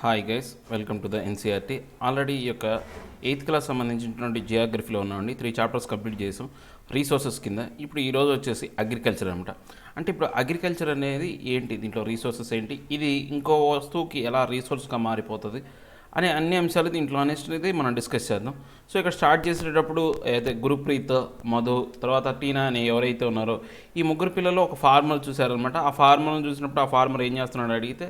Hi guys, welcome to the NCERT. Already ఈ యొక్క 8th class సంబంధించినటువంటి జియోగ్రఫీలో ఉన్నామండి. 3 చాప్టర్స్ కంప్లీట్ చేసాం రీసోర్సెస్ కింద. ఇప్పుడు ఈరోజు వచ్చేసి అగ్రికల్చర్ అనమాట. అంటే ఇప్పుడు అగ్రికల్చర్ అనేది ఏంటి, దీంట్లో రీసోర్సెస్ ఏంటి, ఇది ఇంకో వస్తువుకి ఎలా రీసోర్స్గా మారిపోతుంది అనే అన్ని అంశాలు దీంట్లో అనేది మనం డిస్కస్ చేద్దాం. సో ఇక్కడ స్టార్ట్ చేసేటప్పుడు అయితే గురుప్రీత్, మధు, తర్వాత టీనా అని ఎవరైతే ఉన్నారో ఈ ముగ్గురు పిల్లలు ఒక ఫార్మర్ చూశారనమాట. ఆ ఫార్మర్ను చూసినప్పుడు ఆ ఫార్మర్ ఏం చేస్తున్నాడు అడిగితే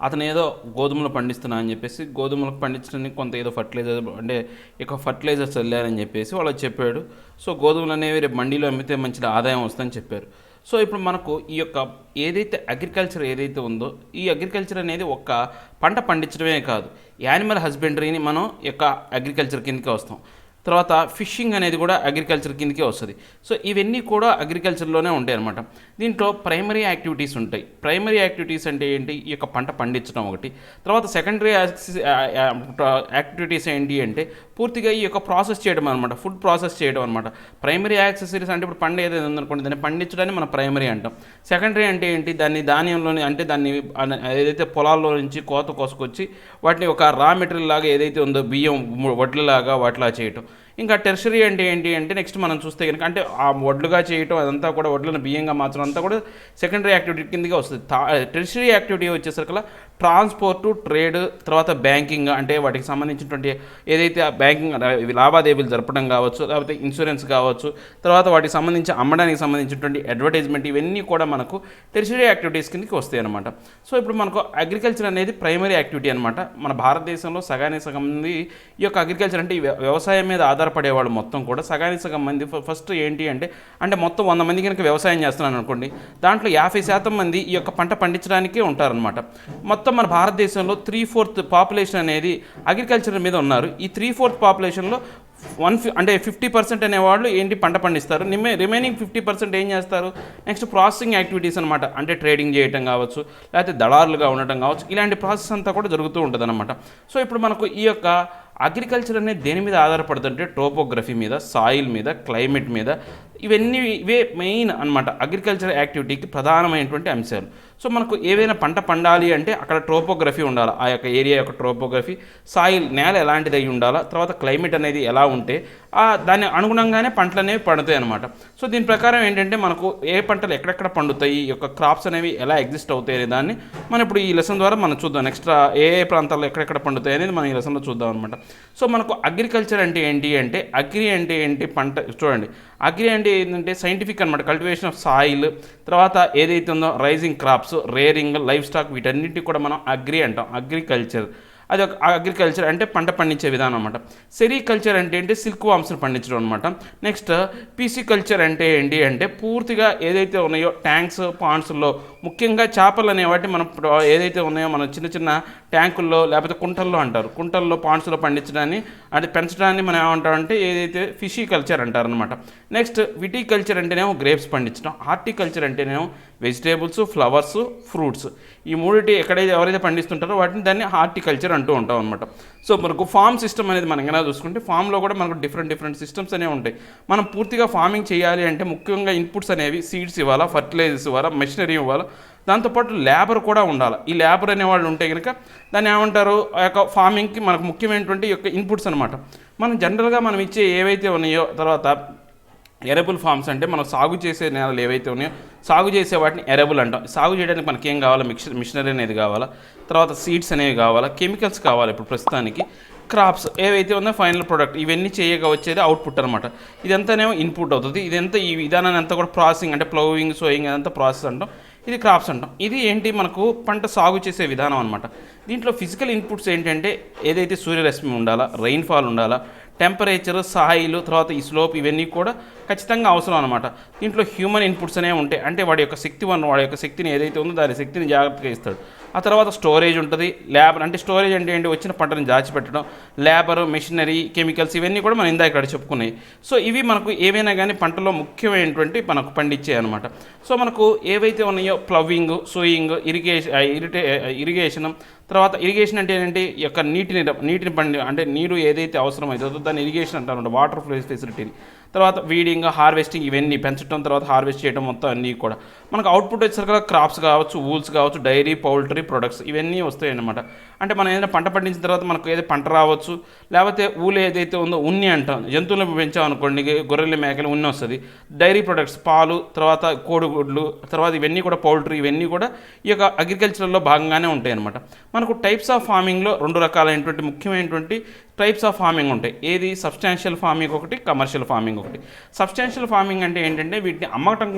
అతను ఏదో గోధుమలు పండిస్తున్నా అని చెప్పేసి గోధుమలకు పండించడానికి కొంత ఏదో ఫర్టిలైజర్ అంటే ఇక ఫర్టిలైజర్స్ చల్లారని చెప్పేసి వాళ్ళకి చెప్పాడు. సో గోధుమలు అనేవి రేపు మండీలో అమ్మితే మంచి ఆదాయం వస్తుందని చెప్పారు. సో ఇప్పుడు మనకు ఈ యొక్క ఏదైతే అగ్రికల్చర్ ఏదైతే ఉందో ఈ అగ్రికల్చర్ అనేది ఒక్క పంట పండించడమే కాదు, యానిమల్ హస్బెండరీని మనం యొక్క అగ్రికల్చర్ కిందకే వస్తాం. తర్వాత ఫిషింగ్ అనేది కూడా అగ్రికల్చర్ కిందకే వస్తుంది. సో ఇవన్నీ కూడా అగ్రికల్చర్లోనే ఉంటాయి అన్నమాట. దీంట్లో ప్రైమరీ యాక్టివిటీస్ ఉంటాయి. ప్రైమరీ యాక్టివిటీస్ అంటే ఏంటి, ఈ యొక్క పంట పండించడం ఒకటి. తర్వాత సెకండరీ యాక్టివిటీస్ ఏంటి అంటే పూర్తిగా ఈ యొక్క ప్రాసెస్ చేయడం అనమాట, ఫుడ్ ప్రాసెస్ చేయడం అనమాట. ప్రైమరీ యాక్సెసరీస్ అంటే ఇప్పుడు పండు ఏదైతే ఉందనుకోండి దాన్ని పండించడాన్ని మనం ప్రైమరీ అంటాం. సెకండరీ అంటే ఏంటి, దాన్ని ధాన్యంలోని అంటే దాన్ని ఏదైతే పొలాల్లో నుంచి కోత కోసుకొచ్చి వాటిని ఒక రా మెటీరియల్ లాగా ఏదైతే ఉందో బియ్యం వడ్లలాగా వాటిలా చేయటం. ఇంకా టెర్షరీ అంటే ఏంటి అంటే నెక్స్ట్ మనం చూస్తే కనుక అంటే ఆ వడ్లుగా చేయటం అదంతా కూడా వడ్లను బియ్యంగా మార్చడం అంతా కూడా సెకండరీ యాక్టివిటీ కిందగా వస్తుంది. టెర్షరీ యాక్టివిటీ వచ్చేసరికి ట్రాన్స్పోర్టు, ట్రేడ్, తర్వాత బ్యాంకింగ్ అంటే వాటికి సంబంధించినటువంటి ఏదైతే బ్యాంకింగ్ లావాదేవీలు జరపడం కావచ్చు, లేకపోతే ఇన్సూరెన్స్ కావచ్చు, తర్వాత వాటికి సంబంధించి అమ్మడానికి సంబంధించినటువంటి అడ్వర్టైజ్మెంట్, ఇవన్నీ కూడా మనకు టెర్షరీ యాక్టివిటీస్ కిందకి వస్తాయి అనమాట. సో ఇప్పుడు మనకు అగ్రికల్చర్ అనేది ప్రైమరీ యాక్టివిటీ అనమాట. మన భారతదేశంలో సగానికి సగం మంది ఈ యొక్క అగ్రికల్చర్ అంటే వ్యవసాయం మీద ఆధారపడేవాళ్ళు మొత్తం కూడా సగానికి సగం మంది ఫస్ట్ ఏంటి అంటే మొత్తం 100 మంది కనుక వ్యవసాయం చేస్తున్నాను అనుకోండి, దాంట్లో 50% మంది ఈ యొక్క పంట పండించడానికే ఉంటారనమాట. మొత్తం మన భారతదేశంలో 3/4 పాపులేషన్ అనేది అగ్రికల్చర్ మీద ఉన్నారు. ఈ 3/4 పాపులేషన్లో 50% అనేవాళ్ళు ఏంటి పంట పండిస్తారు. రిమైనింగ్ 50% ఏం చేస్తారు, నెక్స్ట్ ప్రాసెసింగ్ యాక్టివిటీస్ అనమాట. అంటే ట్రేడింగ్ చేయటం కావచ్చు, లేకపోతే దళారులుగా ఉండటం కావచ్చు, ఇలాంటి ప్రాసెస్ అంతా కూడా జరుగుతూ ఉంటుంది అనమాట. సో ఇప్పుడు మనకు ఈ యొక్క అగ్రికల్చర్ అనేది దేని మీద ఆధారపడుతుంటే టోపోగ్రఫీ మీద, సాయిల్ మీద, క్లైమేట్ మీద, ఇవే మెయిన్ అనమాట అగ్రికల్చర్ యాక్టివిటీకి ప్రధానమైనటువంటి అంశాలు. సో మనకు ఏవైనా పంట పండాలి అంటే అక్కడ టోపోగ్రఫీ ఉండాలి, ఆ యొక్క ఏరియా యొక్క టోపోగ్రఫీ, సాయిల్ నేల ఎలాంటిది అయి ఉండాలా, తర్వాత క్లైమేట్ అనేది ఎలా ఉంటే దాని అనుగుణంగానే పంటలు అనేవి పండుతాయి అనమాట. సో దీని ప్రకారం ఏంటంటే మనకు ఏ పంటలు ఎక్కడెక్కడ పండుతాయి, ఈ యొక్క క్రాప్స్ అనేవి ఎలా ఎగ్జిస్ట్ అవుతాయి అనే దాన్ని మనం ఇప్పుడు ఈ లెసన్ ద్వారా మనం చూద్దాం. నెక్స్ట్ ఏ ప్రాంతాల్లో ఎక్కడెక్కడ పండుతాయి అనేది మనం ఈ లెసన్లో చూద్దాం అనమాట. సో మనకు అగ్రికల్చర్ అంటే ఏంటి అంటే అగ్రి అంటే ఏంటి పంట చూడండి. అగ్రి అంటే ఏంటంటే సైంటిఫిక్ అనమాట, కల్టివేషన్ ఆఫ్ సాయిల్, తర్వాత ఏదైతే ఉందో raising crops, rearing, livestock, వీటన్నిటికి కూడా మనం అగ్రి అంటాం. అగ్రికల్చర్ అది ఒక అగ్రికల్చర్ అంటే పంట పండించే విధానం అనమాట. సెరికల్చర్ అంటే ఏంటి, సిల్క్ వామ్స్ని పండించడం అనమాట. నెక్స్ట్ పీసికల్చర్ అంటే ఏంటి అంటే పూర్తిగా ఏదైతే ఉన్నాయో ట్యాంక్స్, పాండ్స్లో ముఖ్యంగా చేపలు అనేవాటి మనం ఏదైతే ఉన్నాయో మన చిన్న చిన్న ట్యాంకుల్లో లేకపోతే కుంటల్లో అంటారు, కుంటల్లో పాండ్స్లో పండించడాన్ని అది పెంచడాన్ని మనం ఏమంటామంటే ఏదైతే ఫిషికల్చర్ అంటారనమాట. నెక్స్ట్ విటికల్చర్ అంటేనేమో గ్రేప్స్ పండించడం, హార్టికల్చర్ అంటేనేమో వెజిటేబుల్స్, ఫ్లవర్స్, ఫ్రూట్స్, ఈ మూడిటి ఎక్కడైతే ఎవరైతే పండిస్తుంటారో వాటిని దాన్ని హార్టికల్చర్ అంటూ ఉంటాం అనమాట. సో మనకు ఫార్మ్ సిస్టమ్ అనేది మనం ఎలా చూసుకుంటే ఫామ్లో కూడా మనకు డిఫరెంట్ సిస్టమ్స్ అనేవి ఉంటాయి. మనం పూర్తిగా ఫార్మింగ్ చేయాలి అంటే ముఖ్యంగా ఇన్పుట్స్ అనేవి సీడ్స్ ఇవ్వాలా, ఫర్టిలైజర్స్ ఇవ్వాలా, మెషినరీ ఇవ్వాలా, దాంతోపాటు లేబర్ కూడా ఉండాలి. ఈ లేబర్ అనేవాళ్ళు ఉంటే కనుక దాన్ని ఏమంటారు, ఆ యొక్క ఫార్మింగ్కి మనకు ముఖ్యమైనటువంటి యొక్క ఇన్పుట్స్ అనమాట. మనం జనరల్గా మనం ఇచ్చే ఏవైతే ఉన్నాయో, తర్వాత ఎరబుల్ ఫార్మ్స్ అంటే మనం సాగు చేసే నేలలు ఏవైతే ఉన్నాయో సాగు చేసే వాటిని ఎరబుల్ అంటాం. సాగు చేయడానికి మనకి ఏం కావాలా, మిషనరీ అనేది కావాలా, తర్వాత సీడ్స్ అనేవి కావాలా, కెమికల్స్ కావాలి. ఇప్పుడు ప్రస్తుతానికి క్రాప్స్ ఏవైతే ఉందో ఫైనల్ ప్రోడక్ట్, ఇవన్నీ చేయగా వచ్చేది అవుట్పుట్ అనమాట. ఇదంతానేమో ఇన్పుట్ అవుతుంది. ఇదంతా ఈ విధానాన్ని అంతా కూడా ప్రాసెసింగ్ అంటే ప్లౌయింగ్, సోయింగ్ అదంతా ప్రాసెస్ అంటాం. ఇది క్రాప్స్ అంటాం. ఇది ఏంటి మనకు పంట సాగు చేసే విధానం అనమాట. దీంట్లో ఫిజికల్ ఇన్పుట్స్ ఏంటంటే ఏదైతే సూర్యరశ్మి ఉండాలా, రెయిన్ఫాల్ ఉండాలా, టెంపరేచర్, సాయిల్, తర్వాత ఈ స్లోప్, ఇవన్నీ కూడా ఖచ్చితంగా అవసరం అనమాట. దీంట్లో హ్యూమన్ ఇన్పుట్స్ అనేవి ఉంటాయి. అంటే వాడి యొక్క వాడి యొక్క శక్తిని ఏదైతే ఉందో దాని శక్తిని జాగ్రత్తగా ఇస్తాడు. ఆ తర్వాత స్టోరేజ్ ఉంటుంది. లేబర్ అంటే స్టోరేజ్ అంటే ఏంటి, వచ్చిన పంటను దాచిపెట్టడం, లేబర్, మెషినరీ, కెమికల్స్, ఇవన్నీ కూడా మనం ఇందాక ఇక్కడ చెప్పుకున్నాయి. సో ఇవి మనకు ఏవైనా కానీ పంటలో ముఖ్యమైనటువంటి మనకు పండించే అనమాట. సో మనకు ఏవైతే ఉన్నాయో ప్లవింగ్, సోయింగ్, ఇరిగేషన్, తర్వాత ఇరిగేషన్ అంటే ఏంటంటే ఈ యొక్క నీటిని అంటే నీరు ఏదైతే అవసరమైతుందో దాన్ని ఇరిగేషన్ అంటారు, వాటర్ ఫ్లో ఫెసిలిటీని. తర్వాత వీడింగ్, హార్వెస్టింగ్ ఇవన్నీ పెంచడం, తర్వాత హార్వెస్ట్ చేయడం మొత్తం అన్నీ కూడా మనకు అవుట్పుట్ వచ్చేసరికి క్రాప్స్ కావచ్చు, వూల్స్ కావచ్చు, డైరీ, పౌల్ట్రీ ప్రొడక్ట్స్ ఇవన్నీ వస్తాయి అన్నమాట. అంటే మనం ఏదైనా పంట పండించిన తర్వాత మనకు ఏదైతే పంట రావచ్చు, లేకపోతే ఊలు ఏదైతే ఉందో ఉన్ని అంటాం, జంతువులను పెంచామనుకోండి, గొర్రెలు మేకలు ఉన్ని వస్తుంది. డైరీ ప్రొడక్ట్స్ పాలు, తర్వాత కోడిగుడ్లు, తర్వాత ఇవన్నీ కూడా పౌల్ట్రీ, ఇవన్నీ కూడా ఈ యొక్క అగ్రికల్చర్లో భాగంగానే ఉంటాయి అన్నమాట. మనకు టైప్స్ ఆఫ్ ఫార్మింగ్లో 2 రకాలైనటువంటి ముఖ్యమైనటువంటి టైప్స్ ఆఫ్ ఫార్మింగ్ ఉంటాయి. ఏది సబ్స్టాన్షియల్ ఫార్మింగ్ ఒకటి, కమర్షియల్ ఫార్మింగ్ ఒకటి. సబ్స్టాన్షియల్ ఫార్మింగ్ అంటే ఏంటంటే వీటిని అమ్మటం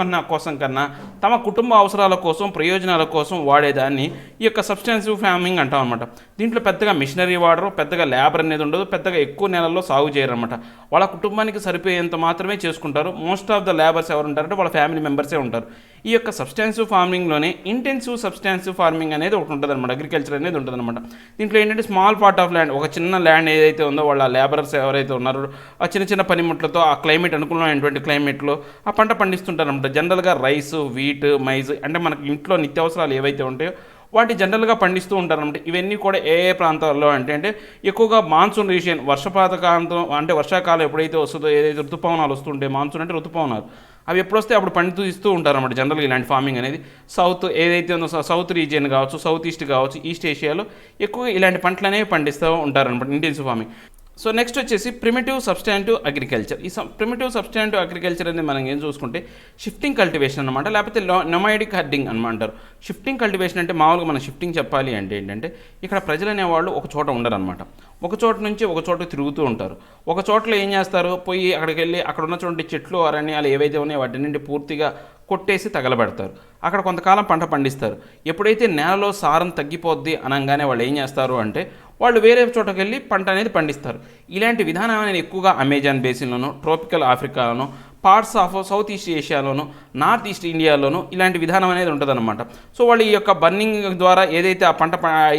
కన్నా తమ కుటుంబ అవసరాల కోసం, ప్రయోజనాల కోసం వాడేదాన్ని ఈ యొక్క సబ్స్టాన్సివ్ ఫార్మింగ్ అంటాం అనమాట. దీంట్లో పెద్దగా మిషనరీ వాడరు, పెద్దగా లేబర్ అనేది ఉండదు, పెద్దగా ఎక్కువ నెలల్లో సాగు చేయరు అనమాట. వాళ్ళ కుటుంబానికి సరిపోయేంత మాత్రమే చేసుకుంటారు. మోస్ట్ ఆఫ్ ద లేబర్స్ ఎవరు ఉంటారంటే వాళ్ళ ఫ్యామిలీ మెంబర్సే ఉంటారు. ఈ యొక్క సబ్స్టాన్సివ్ ఫార్మింగ్లోనే ఇంటెన్సివ్ సబ్స్టాన్సివ్ ఫార్మింగ్ అనేది ఒకటి ఉంటుంది అనమాట, అగ్రికల్చర్ అనేది ఉంటుంది అనమాట. దీంట్లో ఏంటంటే స్మాల్ పార్ట్ ఆఫ్ ల్యాండ్, ఒక చిన్న ల్యాండ్ ఏదైతే ఉందో వాళ్ళ లేబరర్స్ ఎవరైతే ఉన్నారో ఆ చిన్న చిన్న పనిముట్లతో ఆ క్లైమేట్ అనుకూలమైనటువంటి క్లైమేట్లో ఆ పంట పండిస్తుంటారు అనమాట. జనరల్గా రైస్, వీట్, మైజ్ అంటే మనకి ఇంట్లో నిత్యావసరాలు ఏవైతే ఉంటాయో వాటి జనరల్గా పండిస్తూ ఉంటారన్నమాట. ఇవన్నీ కూడా ఏ ప్రాంతాల్లో అంటే ఎక్కువగా మాన్సూన్ రీజియన్, వర్షపాత కాలంతో అంటే వర్షాకాలం ఎప్పుడైతే వస్తుందో, ఏదైతే ఋతుపవనాలు వస్తుంటే, మాన్సూన్ అంటే ఋతుపవనాలు అవి ఎప్పుడు వస్తే అప్పుడు పండిస్తూ ఉంటారన్నమాట. జనరల్గా ఇలాంటి ఫార్మింగ్ అనేది సౌత్ ఏదైతే ఉందో, సౌత్ రీజియన్ కావచ్చు, సౌత్ ఈస్ట్ కావచ్చు, ఈస్ట్ ఏషియాలో ఎక్కువగా ఇలాంటి పంటలు అనేవి పండిస్తూ ఉంటారన్నమాట, ఇంటెన్సివ్ ఫార్మింగ్. సో నెక్స్ట్ వచ్చేసి ప్రిమిటివ్ సబ్స్టాంటివ్ అగ్రికల్చర్. ఈ ప్రిమిటివ్ సబ్స్టాంటివ్ అగ్రికల్చర్ అనేది మనం ఏం చూసుకుంటే షిఫ్టింగ్ కల్టివేషన్ అనమాట, లేకపోతే నొమైడిక్ హెడ్డింగ్ అనమాటారు. షిఫ్టింగ్ కల్టివేషన్ అంటే మామూలుగా మనం షిఫ్టింగ్ చెప్పాలి అంటే ఏంటంటే ఇక్కడ ప్రజలు అనేవాళ్ళు ఒక చోట ఉండరు అనమాట. ఒక చోట నుంచి ఒక చోట తిరుగుతూ ఉంటారు. ఒక చోటలో ఏం చేస్తారు, పోయి అక్కడికి వెళ్ళి అక్కడ ఉన్నటువంటి చెట్లు, అరణ్యాలు ఏవైతే ఉన్నాయో వాటిని పూర్తిగా కొట్టేసి తగలబెడతారు. అక్కడ కొంతకాలం పంట పండిస్తారు. ఎప్పుడైతే నేలలో సారం తగ్గిపోద్ది అనగానే వాళ్ళు ఏం చేస్తారు అంటే వాళ్ళు వేరే చోటకి వెళ్ళి పంట అనేది పండిస్తారు. ఇలాంటి విధానం అనేది ఎక్కువగా అమెజాన్ బేసిన్లోను, ట్రోపికల్ ఆఫ్రికాలోను, పార్ట్స్ ఆఫ్ సౌత్ ఈస్ట్ ఏషియాలోను, నార్త్ ఈస్ట్ ఇండియాలోను ఇలాంటి విధానం అనేది ఉంటుందన్నమాట. సో వాళ్ళు ఈ యొక్క బర్నింగ్ ద్వారా ఏదైతే ఆ పంట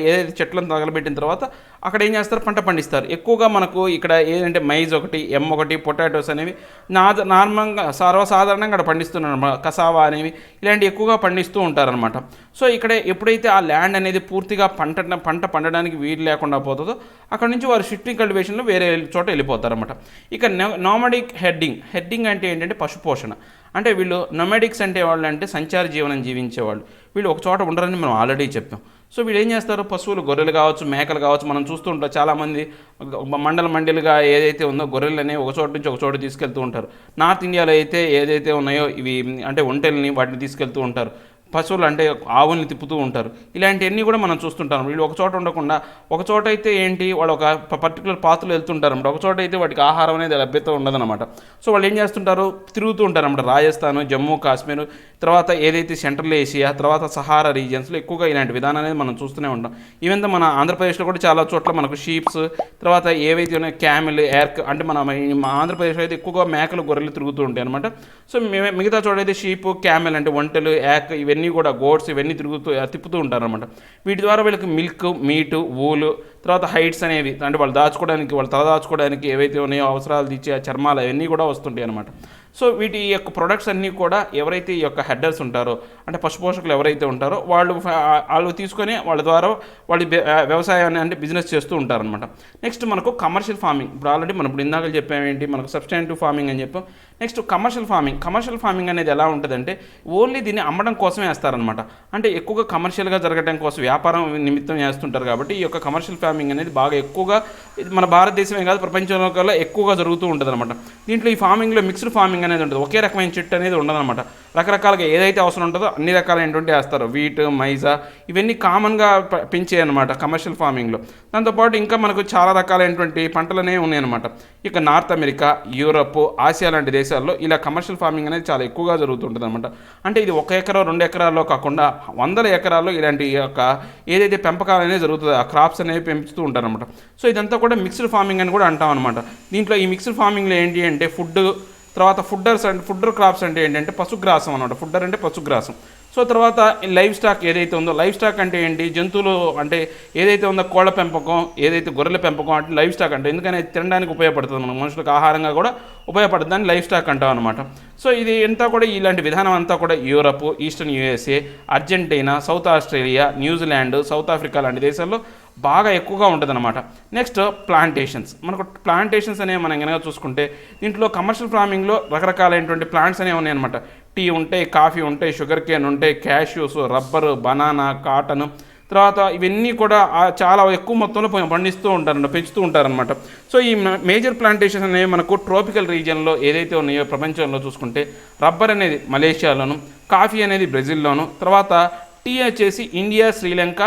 ఏదైతే చెట్లను తగలబెట్టిన తర్వాత అక్కడ ఏం చేస్తారు, పంట పండిస్తారు. ఎక్కువగా మనకు ఇక్కడ ఏదంటే మైజ్ ఒకటి, ఒకటి, పొటాటోస్ అనేవి నార్మల్గా సర్వసాధారణంగా అక్కడ పండిస్తున్నారు అనమాట. కసావా అనేవి ఇలాంటివి ఎక్కువగా పండిస్తూ ఉంటారనమాట. సో ఇక్కడ ఎప్పుడైతే ఆ ల్యాండ్ అనేది పూర్తిగా పంట పండడానికి వీలు లేకుండా పోతుందో అక్కడ నుంచి వారు షిఫ్టింగ్ కల్టివేషన్లో వేరే చోట వెళ్ళిపోతారన్నమాట. ఇక నోమడిక్ హెడ్డింగ్ అంటే ఏంటంటే పశుపోషణ. అంటే వీళ్ళు నొమాడిక్స్ అంటే వాళ్ళు అంటే సంచార జీవనం జీవించేవాళ్ళు. వీళ్ళు ఒక చోట ఉండరని మనం ఆల్రెడీ చెప్పాం. సో వీళ్ళు ఏం చేస్తారు, పశువులు, గొర్రెలు కావచ్చు, మేకలు కావచ్చు, మనం చూస్తూ ఉంటాం చాలామంది మండలుగా ఏదైతే ఉందో గొర్రెలు అనేవి ఒక చోట నుంచి ఒక చోట తీసుకెళ్తూ ఉంటారు. నార్త్ ఇండియాలో అయితే ఏదైతే ఉన్నాయో ఇవి అంటే ఒంటెల్ని వాటిని తీసుకెళ్తూ ఉంటారు. పశువులు అంటే ఆవుల్ని తిప్పుతూ ఉంటారు. ఇలాంటివన్నీ కూడా మనం చూస్తుంటాం. వీళ్ళు ఒక చోట ఉండకుండా ఒక చోట అయితే ఏంటి వాళ్ళు ఒక పర్టికులర్ పాత్రలో వెళ్తుంటారు అన్నమాట. ఒక చోట అయితే వాటికి ఆహారం అనేది లభ్యత ఉండదన్నమాట. సో వాళ్ళు ఏం చేస్తుంటారు, తిరుగుతూ ఉంటారు అన్నమాట. రాజస్థాన్, జమ్మూ కాశ్మీర్, తర్వాత ఏదైతే సెంట్రల్ ఏషియా, తర్వాత సహారా రీజియన్స్లో ఎక్కువగా ఇలాంటి విధానం అనేది మనం చూస్తూనే ఉంటాం. ఈవెన్ మన ఆంధ్రప్రదేశ్లో కూడా చాలా చోట్ల మనకు షీప్స్, తర్వాత ఏవైతే ఉన్నాయో క్యామెల్, ఎర్క్ అంటే మన ఆంధ్రప్రదేశ్లో అయితే ఎక్కువగా మేకలు, గొర్రెలు తిరుగుతూ ఉంటాయి అనమాట. సో మిగతా చోట అయితే షీప్, క్యామెల్ అంటే ఒంటెలు, యాక్ ఇవన్నీ కూడా గోడ్స్ ఇవన్నీ తిప్పుతూ ఉంటారు అనమాట. వీటి ద్వారా వీళ్ళకి మిల్క్, మీటు, వూలు, తర్వాత హైట్స్ అనేవి అంటే వాళ్ళు తల దాచుకోవడానికి ఏవైతే ఉన్నాయో అవసరాలు తీర్చే చర్మాలు అవన్నీ కూడా వస్తుంటాయి అనమాట. సో వీటి యొక్క ప్రొడక్ట్స్ అన్నీ కూడా ఎవరైతే ఈ యొక్క హెడ్డర్స్ ఉంటారో అంటే పశుపోషకులు ఎవరైతే ఉంటారో వాళ్ళు తీసుకొని వాళ్ళ ద్వారా వాళ్ళు వ్యవసాయాన్ని అంటే బిజినెస్ చేస్తూ ఉంటారనమాట. నెక్స్ట్ మనకు కమర్షియల్ ఫార్మింగ్. ఇప్పుడు ఆల్రెడీ మనం ఇప్పుడు ఇందాక చెప్పామేంటి, మనకు సబ్స్టాంటివ్ ఫార్మింగ్ అని చెప్పాం. నెక్స్ట్ కమర్షియల్ ఫార్మింగ్ అనేది ఎలా ఉంటుందంటే ఓన్లీ దీన్ని అమ్మడం కోసమే వేస్తారనమాట. అంటే ఎక్కువగా కమర్షియల్గా జరగడం కోసం, వ్యాపారం నిమిత్తం చేస్తుంటారు. కాబట్టి ఈ యొక్క కమర్షియల్ ఫార్మింగ్ అనేది బాగా ఎక్కువగా మన భారతదేశమే కాదు ప్రపంచంలో కల్లా ఎక్కువగా జరుగుతూ ఉంటుంది అనమాట. దీంట్లో ఈ ఫార్మింగ్లో మిక్స్డ్ ఫార్మింగ్ అనేది ఉంటుంది. ఒకే రకమైన చెట్టు అనేది ఉండదన్నమాట. రకరకాలుగా ఏదైతే అవసరం ఉంటుందో అన్ని రకాలైనటువంటి వేస్తారు. వీట్, మైజా ఇవన్నీ కామన్గా పెంచే అనమాట కమర్షియల్ ఫార్మింగ్లో. దాంతోపాటు ఇంకా మనకు చాలా రకాలైనటువంటి పంటలనే ఉన్నాయన్నమాట. ఇక నార్త్ అమెరికా, యూరప్, ఆసియా లాంటి దేశాల్లో ఇలా కమర్షియల్ ఫార్మింగ్ అనేది చాలా ఎక్కువగా జరుగుతుంటుంది అనమాట. అంటే ఇది 1 ఎకరా 2 ఎకరాల్లో కాకుండా 100 ఎకరాల్లో ఇలాంటి యొక్క ఏదైతే పెంపకాలు అనేది జరుగుతుందో ఆ క్రాప్స్ అనేవి పెంచుతూ ఉంటారనమాట. సో ఇదంతా కూడా మిక్స్డ్ ఫార్మింగ్ అని కూడా అంటాం అనమాట. దీంట్లో ఈ మిక్స్డ్ ఫార్మింగ్లో ఏంటి అంటే ఫుడ్, తర్వాత ఫుడ్డర్ క్రాప్స్ అంటే ఏంటంటే పశుగ్రాసం అనమాట. ఫుడ్డర్ అంటే పశుగ్రాసం. సో తర్వాత లైవ్ స్టాక్ ఏదైతే ఉందో, లైవ్ స్టాక్ అంటే ఏంటి, జంతువులు అంటే ఏదైతే ఉందో కోళ్ళ పెంపకం, ఏదైతే గొర్రెల పెంపకం అంటే లైవ్ స్టాక్ అంటే, ఎందుకని తినడానికి ఉపయోగపడుతుంది, మనకు మనుషులకు ఆహారంగా కూడా ఉపయోగపడుతుంది, దాన్ని లైవ్ స్టాక్ అంటాం అనమాట. సో ఇది అంతా కూడా ఇలాంటి విధానం అంతా కూడా Europe, eastern USA, Argentina, south Australia, New Zealand, south Africa లాంటి దేశాల్లో బాగా ఎక్కువగా ఉంటుందన్నమాట. Next plantations. మనకు ప్లాంటేషన్స్ అనేవి మనం కనుక చూసుకుంటే దీంట్లో కమర్షియల్ ఫార్మింగ్లో రకరకాలైనటువంటి ప్లాంట్స్ అనేవి ఉన్నాయన్నమాట. టీ ఉంటాయి, కాఫీ ఉంటాయి, షుగర్ కేన్ ఉంటాయి, క్యాష్యూస్, రబ్బరు, బనానా, కాటన్, తర్వాత ఇవన్నీ కూడా చాలా ఎక్కువ మొత్తంలో పండిస్తూ ఉంటారన్నమాట, పెంచుతూ ఉంటారనమాట. సో ఈ మేజర్ ప్లాంటేషన్స్ అనేవి మనకు ట్రోపికల్ రీజియన్లో ఏదైతే ఉన్నాయో ప్రపంచంలో చూసుకుంటే రబ్బర్ అనేది మలేషియాలోను, కాఫీ అనేది బ్రెజిల్లోను, తర్వాత టీ వచ్చేసి ఇండియా, శ్రీలంక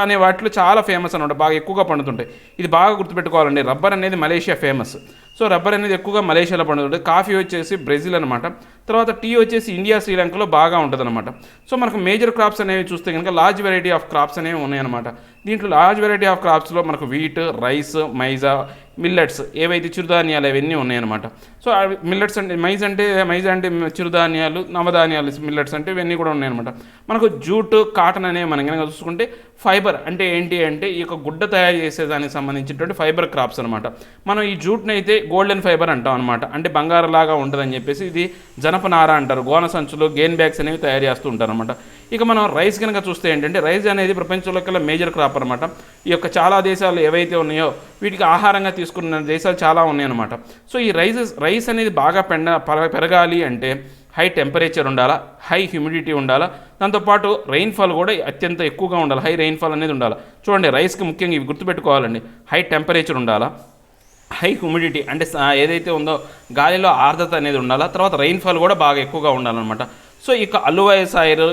అనే వాటిలో చాలా ఫేమస్ అనమాట, బాగా ఎక్కువగా పండుతుంటాయి. ఇది బాగా గుర్తుపెట్టుకోవాలండి. రబ్బర్ అనేది మలేషియా ఫేమస్. సో రబ్బర్ అనేది ఎక్కువగా మలేషియాలో పండుతుంటుంది. కాఫీ వచ్చేసి బ్రెజిల్ అనమాట. తర్వాత టీ వచ్చేసి ఇండియా, శ్రీలంకలో బాగా ఉంటుంది అనమాట. సో మనకు మేజర్ క్రాప్స్ అనేవి చూస్తే కనుక లార్జ్ వెరైటీ ఆఫ్ క్రాప్స్ అనేవి ఉన్నాయన్నమాట. దీంట్లో లార్జ్ వెరైటీ ఆఫ్ క్రాప్స్లో మనకు వీట్, రైస్, మైజా, మిల్లెట్స్ ఏవైతే చిరుధాన్యాలు అవన్నీ ఉన్నాయన్నమాట. సో మిల్లెట్స్ అంటే మైజ్ అంటే చిరుధాన్యాలు, నవధాన్యాలు, మిల్లెట్స్ అంటే ఇవన్నీ కూడా ఉన్నాయన్నమాట. మనకు జూట్, కాటన్ అనేవి మనం కనుక చూసుకుంటే ఫైబర్ అంటే ఏంటి అంటే ఈ యొక్క గుడ్డ తయారు చేసేదానికి సంబంధించినటువంటి ఫైబర్ క్రాప్స్ అనమాట. మనం ఈ జూట్ని అయితే గోల్డెన్ ఫైబర్ అంటాం అనమాట, అంటే బంగారులాగా ఉంటుందని చెప్పేసి. ఇది జనపనార అంటారు. గోన సంచులు, గెయిన్ బ్యాగ్స్ అనేవి తయారు చేస్తూ ఉంటారు అనమాట. ఇక మనం రైస్ కనుక చూస్తే ఏంటంటే రైస్ అనేది ప్రపంచంలో కల్లా మేజర్ క్రాప్ అనమాట. ఈ యొక్క చాలా దేశాలు ఏవైతే ఉన్నాయో వీటికి ఆహారంగా తీసుకున్న దేశాలు చాలా ఉన్నాయన్నమాట. సో ఈ రైస్ అనేది బాగా పెరగాలి అంటే హై టెంపరేచర్ ఉండాలా, హై హ్యూమిడిటీ ఉండాలా, దాంతోపాటు రెయిన్ఫాల్ కూడా అత్యంత ఎక్కువగా ఉండాలి, హై రెయిన్ఫాల్ అనేది ఉండాలి. చూడండి రైస్కి ముఖ్యంగా ఇవి గుర్తుపెట్టుకోవాలండి. హై టెంపరేచర్ ఉండాలా, హై హ్యూమిడిటీ అంటే ఏదైతే ఉందో గాలిలో ఆర్ద్రత అనేది ఉండాలా, తర్వాత రెయిన్ఫాల్ కూడా బాగా ఎక్కువగా ఉండాలన్నమాట. సో ఇక అలువాయి సాయిల్,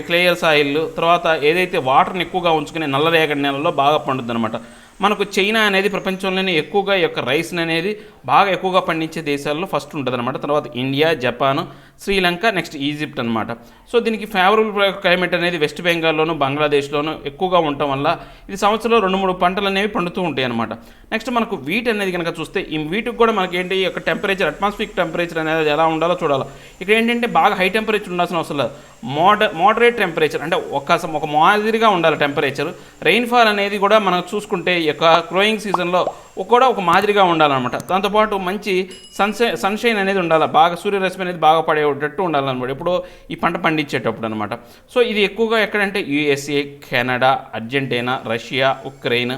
క్లేయర్ సాయిల్, తర్వాత ఏదైతే వాటర్ని ఎక్కువగా ఉంచుకునే నల్లరేగడి నేలలో బాగా పండుతుంది అనమాట. మనకు చైనా అనేది ప్రపంచంలోనే ఎక్కువగా ఈ యొక్క రైస్ని అనేది బాగా ఎక్కువగా పండించే దేశాల్లో ఫస్ట్ ఉంటుంది అనమాట. తర్వాత India, Japan, Sri Lanka, next Egypt అనమాట. సో దీనికి ఫేవరబుల్ క్లైమేట్ అనేది వెస్ట్ బెంగాల్లోను, బంగ్లాదేశ్లోను ఎక్కువగా ఉండటం వల్ల ఇది సంవత్సరంలో 2-3 పంటలు అనేవి పండుతూ ఉంటాయి అనమాట. నెక్స్ట్ మనకు వీట్ అనేది కనుక చూస్తే ఈ వీటికి కూడా మనకి ఏంటి ఈ యొక్క టెంపరేచర్, అట్మాస్ఫిక్ టెంపరేచర్ అనేది ఎలా ఉండాలో చూడాలి. ఇక్కడ ఏంటంటే బాగా హై టెంపరేచర్ ఉండాల్సిన అవసరం లేదు. మోడరేట్ టెంపరేచర్ అంటే ఒక మాదిరిగా ఉండాలి టెంపరేచర్. రెయిన్ఫాల్ అనేది కూడా మనం చూసుకుంటే ఈ యొక్క గ్రోయింగ్ సీజన్లో కూడా ఒక మాదిరిగా ఉండాలన్నమాట. దాంతోపాటు మంచి సన్షైన్ అనేది ఉండాలి, బాగా సూర్యరశ్మి అనేది బాగా పడేటట్టు ఉండాలన్నమాట ఎప్పుడో ఈ పంట పండించేటప్పుడు అనమాట. సో ఇది ఎక్కువగా ఎక్కడంటే USA, Canada, Argentina, Russia, Ukraine,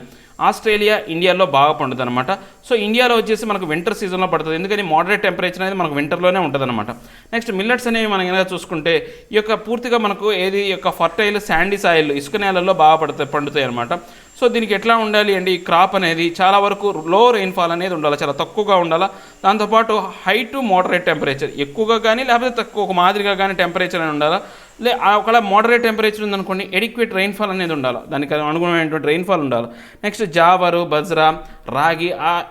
Australia, ఇండియాలో బాగా పండుతుంది అనమాట. సో ఇండియాలో వచ్చేసి మనకు వింటర్ సీజన్లో పడుతుంది, ఎందుకని మోడరేట్ టెంపరేచర్ అనేది మనకు వింటర్లోనే ఉంటుంది అనమాట. నెక్స్ట్ మిల్లెట్స్ అనేవి మనం కనుక చూసుకుంటే ఈ యొక్క పూర్తిగా మనకు ఏది యొక్క ఫర్టైల్ శాండీ సాయిల్, ఇసుక నేలల్లో బాగా పండుతాయి అనమాట. సో దీనికి ఎట్లా ఉండాలి అంటే ఈ క్రాప్ అనేది చాలా వరకు లో రెయిన్ఫాల్ అనేది ఉండాలి, చాలా తక్కువగా ఉండాలి. దాంతోపాటు హై టు మోడరేట్ టెంపరేచర్, ఎక్కువగా కానీ లేకపోతే తక్కువ ఒక మాదిరిగా కానీ టెంపరేచర్ అని ఉండాలి. ఒకవేళ మోడరేట్ టెంపరేచర్ ఉందనుకోండి ఎడిక్వేట్ రెయిన్ఫాల్ అనేది ఉండాలి, దానికి అనుగుణమైనటువంటి రెయిన్ఫాల్ ఉండాలి. నెక్స్ట్ జావరు, బజ్రా, రాగి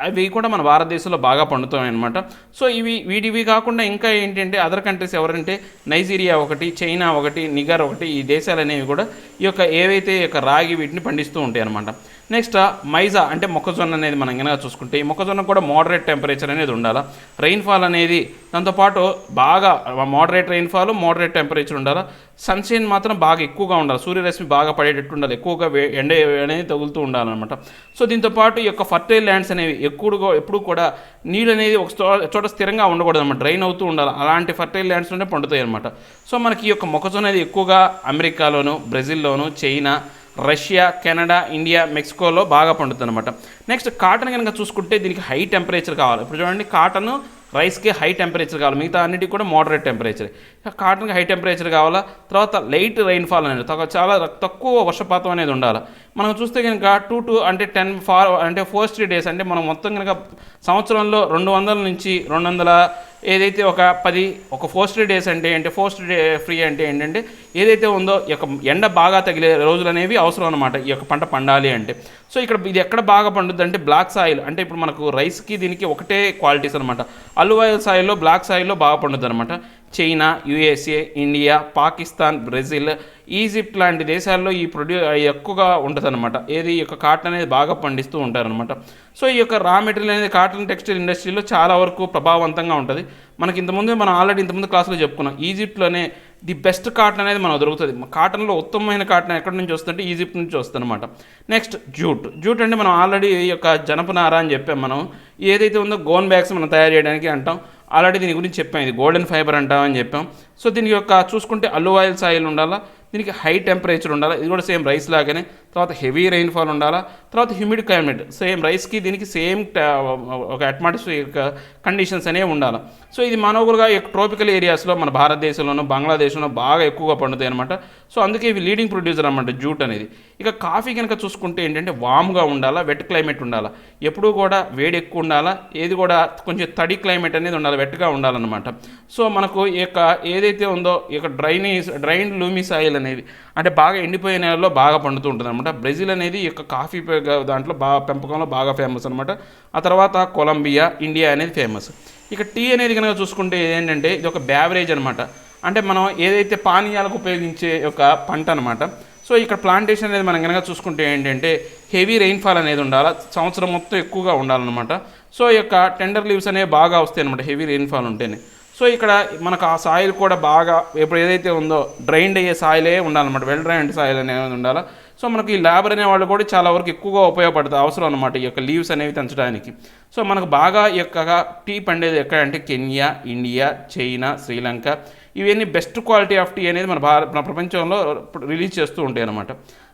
అవి కూడా మన భారతదేశంలో బాగా పండుతాయి అనమాట. సో వీటివి కాకుండా ఇంకా ఏంటంటే అదర్ కంట్రీస్ ఎవరంటే నైజీరియా ఒకటి, చైనా ఒకటి, నిగర్ ఒకటి, ఈ దేశాలు అనేవి కూడా ఈ యొక్క ఏవైతే ఈ యొక్క రాగి వీటిని పండిస్తూ ఉంటాయి అనమాట. నెక్స్ట్ మైజా అంటే మొక్కజొన్న అనేది మనం కనుక చూసుకుంటే ఈ మొక్కజొన్న కూడా మోడరేట్ టెంపరేచర్ అనేది ఉండాలి. రెయిన్ఫాల్ అనేది దాంతోపాటు బాగా మోడరేట్ రెయిన్ఫాల్, మోడరేట్ టెంపరేచర్ ఉండాలి. సన్షైన్ మాత్రం బాగా ఎక్కువగా ఉండాలి, సూర్యరశ్మి బాగా పడేటట్టు ఉండాలి, ఎక్కువగా ఎండ అనేది తగులుతూ ఉండాలన్నమాట. సో దీంతోపాటు ఈ యొక్క ఫర్టైల్ ల్యాండ్స్ అనేవి ఎప్పుడు కూడా నీళ్ళు అనేది ఒక చోట స్థిరంగా ఉండకూడదు అనమాట, డ్రైన్ అవుతూ ఉండాలి. అలాంటి ఫర్టైల్ ల్యాండ్స్లోనే పండుతాయి అనమాట. సో మనకి ఈ యొక్క మొక్కజొన్న అనేది ఎక్కువగా అమెరికాలోను, బ్రెజిల్లోను, చైనా, రష్యా, కెనడా, ఇండియా, మెక్సికోలో బాగా పండుతుంది అనమాట. నెక్స్ట్ కాటన్ కనుక చూసుకుంటే దీనికి హై టెంపరేచర్ కావాలి. ఇప్పుడు చూడండి కాటన్, రైస్కి హై టెంపరేచర్ కావాలి, మిగతా అన్నిటికీ కూడా మోడరేట్ టెంపరేచర్. కాటన్కి హై టెంపరేచర్ కావాలా, తర్వాత లైట్ రెయిన్ఫాల్ అనేది చాలా తక్కువ వర్షపాతం అనేది ఉండాలి. మనం చూస్తే కనుక 2 అంటే 4 days అంటే మనం మొత్తం కనుక సంవత్సరంలో 200 నుంచి 200 ఏదైతే ఒక 4 days అంటే 4 డే ఫ్రీ అంటే ఏంటంటే ఏదైతే ఉందో ఈ యొక్క ఎండ బాగా తగిలే రోజులు అనేవి అవసరం అనమాట ఈ యొక్క పంట పండాలి అంటే. సో ఇక్కడ ఇది ఎక్కడ బాగా పండుద్ది అంటే బ్లాక్ సాయిల్, అంటే ఇప్పుడు మనకు రైస్కి దీనికి ఒకటే క్వాలిటీస్ అనమాట. అలువాయిల్ సాయిల్లో, బ్లాక్ సాయిల్లో బాగా పండుద్ది అనమాట. China, USA, India, Pakistan, Brazil, Egypt లాంటి దేశాల్లో ఈ ఎక్కువగా ఉంటుంది అనమాట. ఏది ఈ యొక్క కాటన్ అనేది బాగా పండిస్తూ ఉంటారనమాట. సో ఈ యొక్క రా మెటీరియల్ అనేది కాటన్ టెక్స్టైల్ ఇండస్ట్రీలో చాలా వరకు ప్రభావవంతంగా ఉంటుంది. మనం ఆల్రెడీ ఇంతకుముందు క్లాసులో చెప్పుకున్నాం. ఈజిప్ట్లోనే ది బెస్ట్ కాటన్ అనేది మనకు దొరుకుతుంది. కాటన్లో ఉత్తమమైన కాటన్ ఎక్కడి నుంచి వస్తుందంటే ఈజిప్ట్ నుంచి వస్తుంది అనమాట. నెక్స్ట్ జూట్ అంటే మనం ఆల్రెడీ ఈ యొక్క జనపనార అని చెప్పాం. మనం ఏదైతే ఉందో గోన్ బ్యాగ్స్ మనం తయారు చేయడానికి అంటాం. ఆల్రెడీ దీని గురించి చెప్పాం, ఇది గోల్డెన్ ఫైబర్ అంటామని చెప్పాం. సో దీని యొక్క చూసుకుంటే అల్లు ఆయిల్ సాయిల్ ఉండాలా, దీనికి హై టెంపరేచర్ ఉండాలి, ఇది కూడా సేమ్ రైస్ లాగానే. తర్వాత హెవీ రెయిన్ఫాల్ ఉండాలా, తర్వాత హ్యూమిడ్ క్లైమేట్ సేమ్ రైస్కి దీనికి సేమ్ ఒక అట్మాస్ఫియర్ కండిషన్స్ అనేవి ఉండాలి. సో ఇది మానవులుగా ట్రోపికల్ ఏరియాస్లో మన భారతదేశంలోనూ బంగ్లాదేశ్లో బాగా ఎక్కువగా పండుతాయి అనమాట. సో అందుకే ఇవి లీడింగ్ ప్రొడ్యూసర్ అనమాట జూట్ అనేది. ఇక కాఫీ కనుక చూసుకుంటే ఏంటంటే వామ్గా ఉండాలా, వెట్ క్లైమేట్ ఉండాలా, ఎప్పుడూ కూడా వేడి ఎక్కువ ఉండాలా, ఏది కూడా కొంచెం తడి క్లైమేట్ అనేది ఉండాలి, వెట్గా ఉండాలన్నమాట. సో మనకు ఈ యొక్క ఏదైతే ఉందో ఈ యొక్క డ్రైన్ లూమి సాయిల్ అనేది అంటే బాగా ఎండిపోయే నేలలో బాగా పండుతూ ఉంటుంది అనమాట. బ్రెజిల్ అనేది ఈ యొక్క కాఫీ దాంట్లో బాగా పెంపకంలో బాగా ఫేమస్ అనమాట. ఆ తర్వాత కొలంబియా, ఇండియా అనేది ఫేమస్. ఇక టీ అనేది కనుక చూసుకుంటే ఏంటంటే ఇది ఒక బ్యావరేజ్ అనమాట. అంటే మనం ఏదైతే పానీయాలకు ఉపయోగించే ఒక పంట అనమాట. సో ఇక్కడ ప్లాంటేషన్ అనేది మనం కనుక చూసుకుంటే ఏంటంటే హెవీ రెయిన్ఫాల్ అనేది ఉండాలి, సంవత్సరం మొత్తం ఎక్కువగా ఉండాలన్నమాట. సో ఈ యొక్క టెండర్ లీవ్స్ అనేవి బాగా వస్తాయి అనమాట హెవీ రెయిన్ఫాల్ ఉంటేనే. సో ఇక్కడ మనకు ఆ సాయిల్ కూడా బాగా ఇప్పుడు ఏదైతే ఉందో డ్రైన్డ్ అయ్యే సాయిలే ఉండాలన్నమాట, వెల్ డ్రైన్డ్ సాయిల్ అనేది ఉండాలి. సో మనకి ఈ లేబర్ అనే వాళ్ళు కూడా చాలా వరకు ఎక్కువగా ఉపయోగపడుతుంది అవసరం అనమాట ఈ యొక్క లీవ్స్ అనేవి పెంచడానికి. సో మనకు బాగా ఈ యొక్క టీ పండేది ఎక్కడంటే కెన్యా, ఇండియా, చైనా, శ్రీలంక, ఇవన్నీ బెస్ట్ క్వాలిటీ ఆఫ్ టీ అనేది మన ప్రపంచంలో రిలీజ్ చేస్తూ ఉంటాయి అనమాట.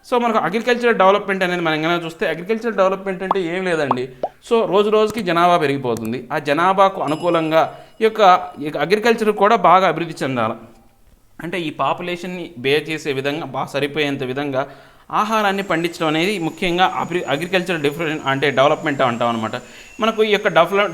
సో మనకు అగ్రికల్చర్ డెవలప్మెంట్ అనేది మనం కనుక చూస్తే అగ్రికల్చర్ డెవలప్మెంట్ అంటే ఏం లేదండి. సో రోజు రోజుకి జనాభా పెరిగిపోతుంది, ఆ జనాభాకు అనుకూలంగా ఈ యొక్క అగ్రికల్చర్ కూడా బాగా అభివృద్ధి చెందాలి. అంటే ఈ పాపులేషన్ని బేర్ చేసే విధంగా బాగా సరిపోయేంత విధంగా ఆహారాన్ని పండించడం అనేది ముఖ్యంగా అగ్రికల్చర్ డెవలప్మెంట్ అంటాం అనమాట. మనకు ఈ యొక్క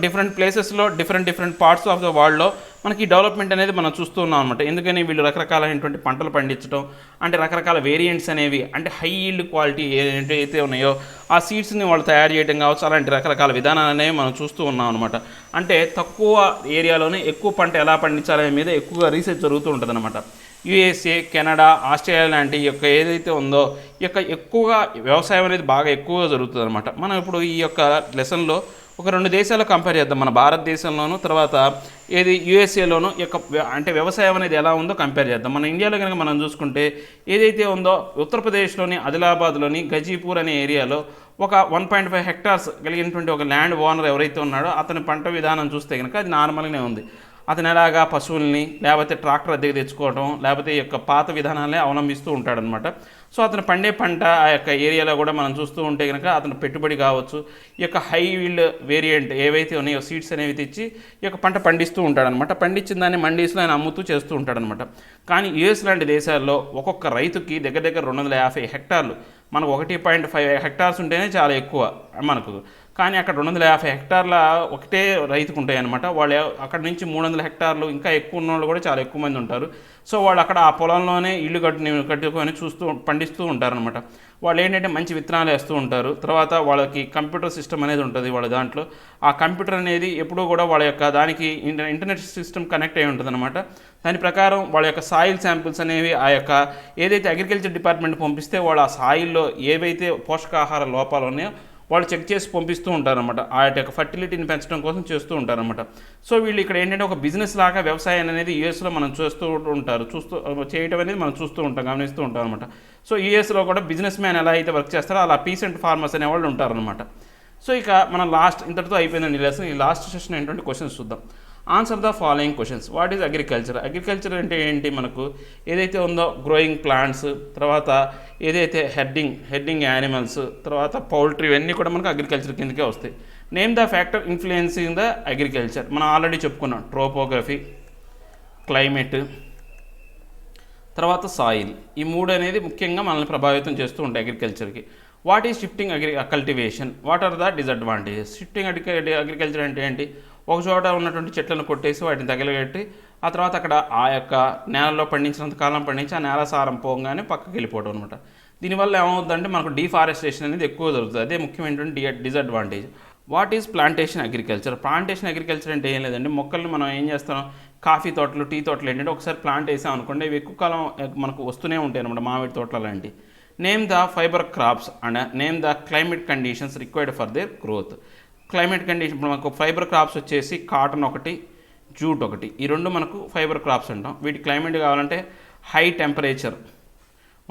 డిఫరెంట్ ప్లేసెస్లో డిఫరెంట్ పార్ట్స్ ఆఫ్ ద వరల్డ్లో మనకి ఈ డెవలప్మెంట్ అనేది మనం చూస్తూ ఉన్నాం అనమాట. ఎందుకని వీళ్ళు రకరకాలైనటువంటి పంటలు పండించడం, అంటే రకరకాల వేరియంట్స్ అనేవి, అంటే హై ఈల్డ్ క్వాలిటీ ఏదైతే ఉన్నాయో ఆ సీడ్స్ని వాళ్ళు తయారు చేయడం కావచ్చు, అలాంటి రకరకాల విధానాలు అనేవి మనం చూస్తూ ఉన్నాం అనమాట. అంటే తక్కువ ఏరియాలోనే ఎక్కువ పంట ఎలా పండించాలనే మీద ఎక్కువగా రీసెర్చ్ జరుగుతూ ఉంటుంది అనమాట. యుఎస్ఏ, కెనడా, ఆస్ట్రేలియా లాంటి ఈ యొక్క ఏదైతే ఉందో ఈ యొక్క ఎక్కువగా వ్యవసాయం అనేది బాగా ఎక్కువగా జరుగుతుంది అనమాట. మనం ఇప్పుడు ఈ యొక్క లెసన్లో ఒక 2 దేశాలు కంపేర్ చేద్దాం, మన భారతదేశంలోను తర్వాత ఏది యుఎస్ఏలోను యొక్క అంటే వ్యవసాయం అనేది ఎలా ఉందో కంపేర్ చేద్దాం. మన ఇండియాలో కనుక మనం చూసుకుంటే ఏదైతే ఉందో ఉత్తరప్రదేశ్లోని ఆదిలాబాద్లోని గజీపూర్ అనే ఏరియాలో ఒక 1.5 హెక్టార్స్ కలిగినటువంటి ఒక ల్యాండ్ ఓనర్ ఎవరైతే ఉన్నాడో అతని పంట విధానం చూస్తే కనుక అది నార్మల్గానే ఉంది. అతను ఎలాగా పశువుల్ని లేకపోతే ట్రాక్టర్ అద్దెకి తెచ్చుకోవడం లేకపోతే ఈ యొక్క పాత విధానాలనే అవలంబిస్తూ ఉంటాడనమాట. సో అతను పండే పంట ఆ యొక్క ఏరియాలో కూడా మనం చూస్తూ ఉంటే కనుక అతను పెట్టుబడి కావచ్చు, ఈ యొక్క హై వీల్డ్ వేరియంట్ ఏవైతే ఉన్నాయో సీడ్స్ అనేవి తెచ్చి ఈ యొక్క పంట పండిస్తూ ఉంటాడనమాట. పండించిన దాన్ని మండీస్లో ఆయన అమ్ముతూ చేస్తూ ఉంటాడనమాట. కానీ యుఎస్ లాంటి దేశాల్లో ఒక్కొక్క రైతుకి దగ్గర 250 హెక్టార్లు, మనకు 1.5 హెక్టార్స్ ఉంటేనే చాలా ఎక్కువ మనకు. కానీ అక్కడ 250 హెక్టార్ల ఒకటే రైతుకు ఉంటాయి అనమాట. వాళ్ళు అక్కడ నుంచి 300 హెక్టార్లు ఇంకా ఎక్కువ ఉన్న వాళ్ళు కూడా చాలా ఎక్కువ మంది ఉంటారు. సో వాళ్ళు అక్కడ ఆ పొలంలోనే ఇల్లు కట్టుకొని పండిస్తూ ఉంటారనమాట. వాళ్ళు ఏంటంటే మంచి విత్తనాలు వేస్తూ ఉంటారు. తర్వాత వాళ్ళకి కంప్యూటర్ సిస్టమ్ అనేది ఉంటుంది వాళ్ళ దాంట్లో. ఆ కంప్యూటర్ అనేది ఎప్పుడూ కూడా వాళ్ళ యొక్క దానికి ఇంటర్నెట్ సిస్టమ్ కనెక్ట్ అయి ఉంటుంది అనమాట. దాని ప్రకారం వాళ్ళ యొక్క సాయిల్ శాంపిల్స్ అనేవి ఆ యొక్క ఏదైతే అగ్రికల్చర్ డిపార్ట్మెంట్ పంపిస్తే వాళ్ళు ఆ సాయిల్లో ఏవైతే పోషకాహార లోపాలు ఉన్నాయో వాళ్ళు చెక్ చేసి పంపిస్తూ ఉంటారనమాట. ఆ యొక్క ఫర్టిలిటీని పెంచడం కోసం చేస్తూ ఉంటారనమాట. సో వీళ్ళు ఇక్కడ ఏంటంటే ఒక బిజినెస్ లాగా వ్యవసాయం అనేది యూఎస్లో మనం చేయడం అనేది మనం చూస్తూ ఉంటాం, గమనిస్తూ ఉంటాం అనమాట. సో యూఎస్లో కూడా బిజినెస్ మ్యాన్ ఎలా అయితే వర్క్ చేస్తారో అలా పీసెంట్ ఫార్మర్స్ అనేవాళ్ళు ఉంటారనమాట. సో ఇక మనం ఇంతటితో అయిపోయిందండి లెసన్. ఈ లాస్ట్ సెషన్ ఏంటంటే క్వశ్చన్స్ చూద్దాం. Answer the following questions. What is agriculture? Agriculture అంటే ఏంటి? మనకు ఏదైతే ఉందో గ్రోయింగ్ ప్లాంట్స్, తర్వాత ఏదైతే హెడ్డింగ్ యానిమల్స్, తర్వాత పౌల్ట్రీ, ఇవన్నీ కూడా మనకు అగ్రికల్చర్ కిందకే వస్తాయి. Name the factor influencing the agriculture. మనం ఆల్రెడీ చెప్పుకున్నాం, ట్రోపోగ్రఫీ, క్లైమేట్, తర్వాత సాయిల్. ఈ 3 అనేది ముఖ్యంగా మనల్ని ప్రభావితం చేస్తూ ఉంటాయి అగ్రికల్చర్కి. What is shifting cultivation? What are the disadvantages? Shifting agriculture అంటే ఏంటి? ఒక చోట ఉన్నటువంటి చెట్లను కొట్టేసి వాటిని తగలబెట్టి ఆ తర్వాత అక్కడ ఆ యొక్క నేలలో పండించినంత కాలం పండించి ఆ నేల సారం పోగానే పక్కకి వెళ్ళిపోవడం అనమాట. దీనివల్ల ఏమవుతుందంటే మనకు డీఫారెస్టేషన్ అనేది ఎక్కువ జరుగుతుంది. అదే ముఖ్యమైనటువంటి disadvantage. What is plantation agriculture? Plantation agriculture అంటే ఏం లేదండి, మొక్కల్ని మనం ఏం చేస్తాం, కాఫీ తోటలు, టీ తోటలు ఏంటంటే ఒకసారి ప్లాంట్ వేసాం అనుకోండి, ఇవి ఎక్కువ కాలం మనకు వస్తూనే ఉంటాయి అనమాట, మామిడి తోటలు లాంటివి. Name the fibre crops and name the climate conditions required for their growth. Climate condition ఇప్పుడు మనకు ఫైబర్ క్రాప్స్ వచ్చేసి కాటన్ ఒకటి, జూట్ ఒకటి, ఈ 2 మనకు ఫైబర్ క్రాప్స్ అంటాం. వీటి క్లైమేట్ కావాలంటే హై టెంపరేచర్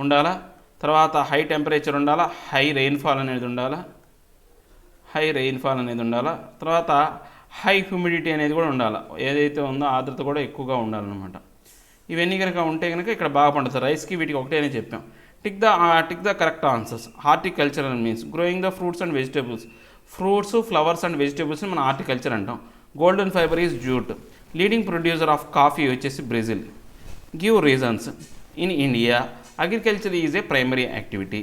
ఉండాలా, తర్వాత హై టెంపరేచర్ ఉండాలా, హై రెయిన్ఫాల్ అనేది ఉండాలా, తర్వాత హై హ్యూమిడిటీ అనేది కూడా ఉండాలి, ఏదైతే ఉందో ఆర్ద్రత కూడా ఎక్కువగా ఉండాలన్నమాట. ఇవన్నీ కనుక ఉంటే కనుక ఇక్కడ బాగా పండుతుంది. రైస్కి వీటికి ఒకటే అని చెప్పాం. Tick the correct answers. Horticultural means growing the fruits and vegetables. Fruits, flowers and వెజిటేబుల్స్ని మనం హార్టికల్చర్ అంటాం. Golden fibre is jute. Leading producer of coffee వచ్చేసి Brazil. Give reasons. In India agriculture is a primary activity.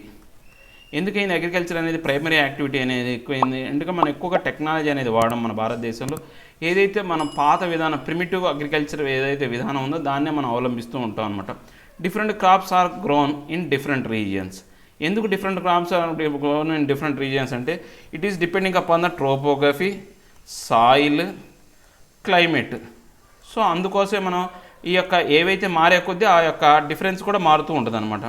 ఎందుకైంది agriculture అనేది primary activity అనేది ఎక్కువైంది? ఎందుకంటే మనం ఎక్కువగా టెక్నాలజీ అనేది వాడడం మన భారతదేశంలో. ఏదైతే మనం పాత విధానం ప్రిమిటివ్ అగ్రికల్చర్ ఏదైతే విధానం ఉందో దాన్నే మనం అవలంబిస్తూ ఉంటాం అనమాట. Different crops are grown in different regions. ఎందుకు different crops are grown in different regions అంటే it is depending upon the topography, soil, climate. So అందుకోసమే మనం ఈ యొక్క ఏవైతే మారే కొద్దీ ఆ యొక్క డిఫరెన్స్ కూడా మారుతూ ఉంటుంది అనమాట.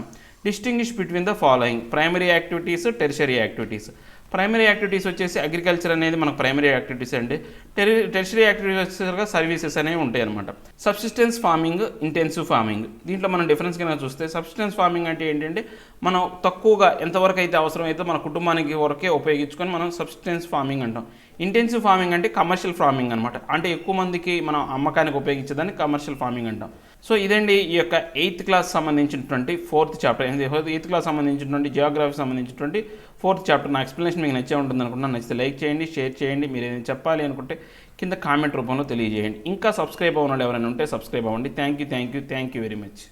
Distinguish between the following primary activities, tertiary activities. Primary activities వచ్చేసి అగ్రికల్చర్ అనేది మనకు ప్రైమరీ యాక్టివిటీస్ అండి. టెరిషరీ యాక్టివిటీస్ వచ్చేసరికి సర్వీసెస్ అనేవి ఉంటాయి అనమాట. Subsistence farming, intensive farming. దీంట్లో మనం డిఫరెన్స్ కింద చూస్తే సబ్సిస్టెన్స్ ఫార్మింగ్ అంటే ఏంటంటే మనం తక్కువగా ఎంతవరకు అయితే అవసరమైతే మన కుటుంబానికి వరకే ఉపయోగించుకొని మనం సబ్సిస్టెన్స్ ఫార్మింగ్ అంటాం. ఇంటెన్సివ్ ఫార్మింగ్ అంటే కమర్షియల్ ఫార్మింగ్ అనమాట. అంటే ఎక్కువ మందికి మనం అమ్మకానికి ఉపయోగించేదాన్ని కమర్షియల్ ఫార్మింగ్ అంటాం. సో ఇదండి ఈ యొక్క 8th క్లాస్ సంబంధించినటువంటి 4th చాప్టర్. 8th క్లాస్ సంబంధించినటువంటి జియోగ్రఫీ సంబంధించినటువంటి 4th చాప్టర్. నా ఎక్స్ప్లెనేషన్ మీకు నచ్చే ఉంటుంది అనుకుంటున్నాను. నచ్చితే లైక్ చేయండి, షేర్ చేయండి. మీరు ఏదైనా చెప్పాలి అనుకుంటే కింద కామెంట్ రూపంలో తెలియజేయండి. ఇంకా సబ్స్క్రైబ్ అవ్వని ఎవరైనా ఉంటే సబ్స్క్రైబ్ అవ్వండి. Thank you very much.